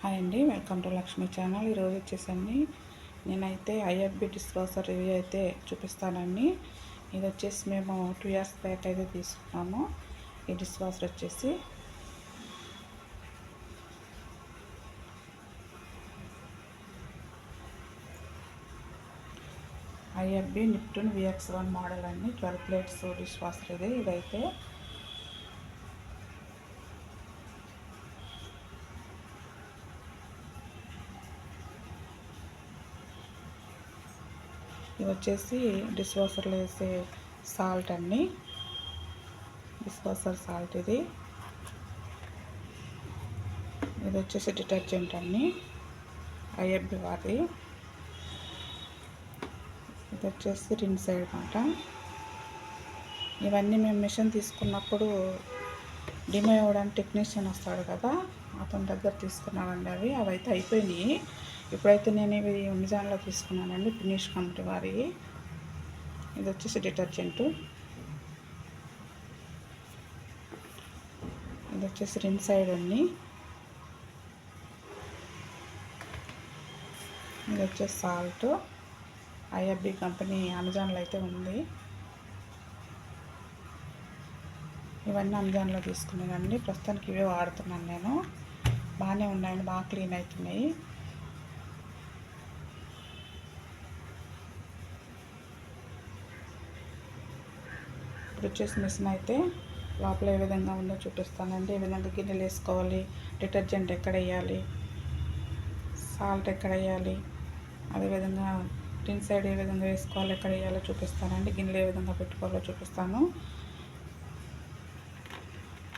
Hi అండి, welcome to Lakshmi channel. ఈరోజు వచ్చేసండి నేనైతే ఐఎఫ్బి డిష్ వాషర్ రివ్యూ అయితే చూపిస్తానండి. ఇది వచ్చేసి మేము 2 years బ్యాక్ అయితే తీసుకున్నాము. ఈ డిష్ వాషర్ వచ్చేసి ఐఎఫ్బి నిప్టూన్ VX1 మోడల్ అండి. 12 plates డిష్ వాషర్ ఇదైతే ఇది వచ్చేసి డిష్ వాషర్లో వేసే సాల్ట్ అండి. డిష్ వాషర్ సాల్ట్ ఇది వచ్చేసి డిటర్జెంట్ అండి, ఐఎఫ్బి వారి. ఇది వచ్చేసి రిన్ సైడ్ అన్నమాట. ఇవన్నీ మేము మిషన్ తీసుకున్నప్పుడు డిమో ఇవ్వడానికి టెక్నీషియన్ వస్తాడు కదా, అతని దగ్గర తీసుకున్నానండి. అవి అయితే అయిపోయినాయి. ఇప్పుడైతే నేను ఇవి అమెజాన్లో తీసుకున్నానండి, ఫినిష్ కంపెనీ వారి. ఇది వచ్చేసి డిటర్జెంట్. ఇది వచ్చేసి రిన్ సైడ్ అండి. ఇది వచ్చేసి సాల్ట్. ఐఎఫ్బి కంపెనీ అమెజాన్లో అయితే ఉంది. ఇవన్నీ అమెజాన్లో తీసుకున్నానండి. ప్రస్తుతానికి ఇవే వాడుతున్నాను నేను. బాగానే ఉన్నాయండి, బాగా క్లీన్ అవుతున్నాయి. ఇప్పుడు వచ్చేసి మిషన్ అయితే లోపల ఏ విధంగా ఉందో చూపిస్తానండి. ఏ విధంగా గిన్నెలు వేసుకోవాలి, డిటర్జెంట్ ఎక్కడ వేయాలి, సాల్ట్ ఎక్కడ వేయాలి, అదేవిధంగా టిన్ సైడ్ ఏ విధంగా వేసుకోవాలి, ఎక్కడ వేయాలో చూపిస్తానండి. గిన్నెలు ఏ విధంగా పెట్టుకోవాలో చూపిస్తాను.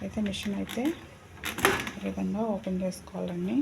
అయితే మిషన్ అయితే ఈ విధంగా ఓపెన్ చేసుకోవాలండి.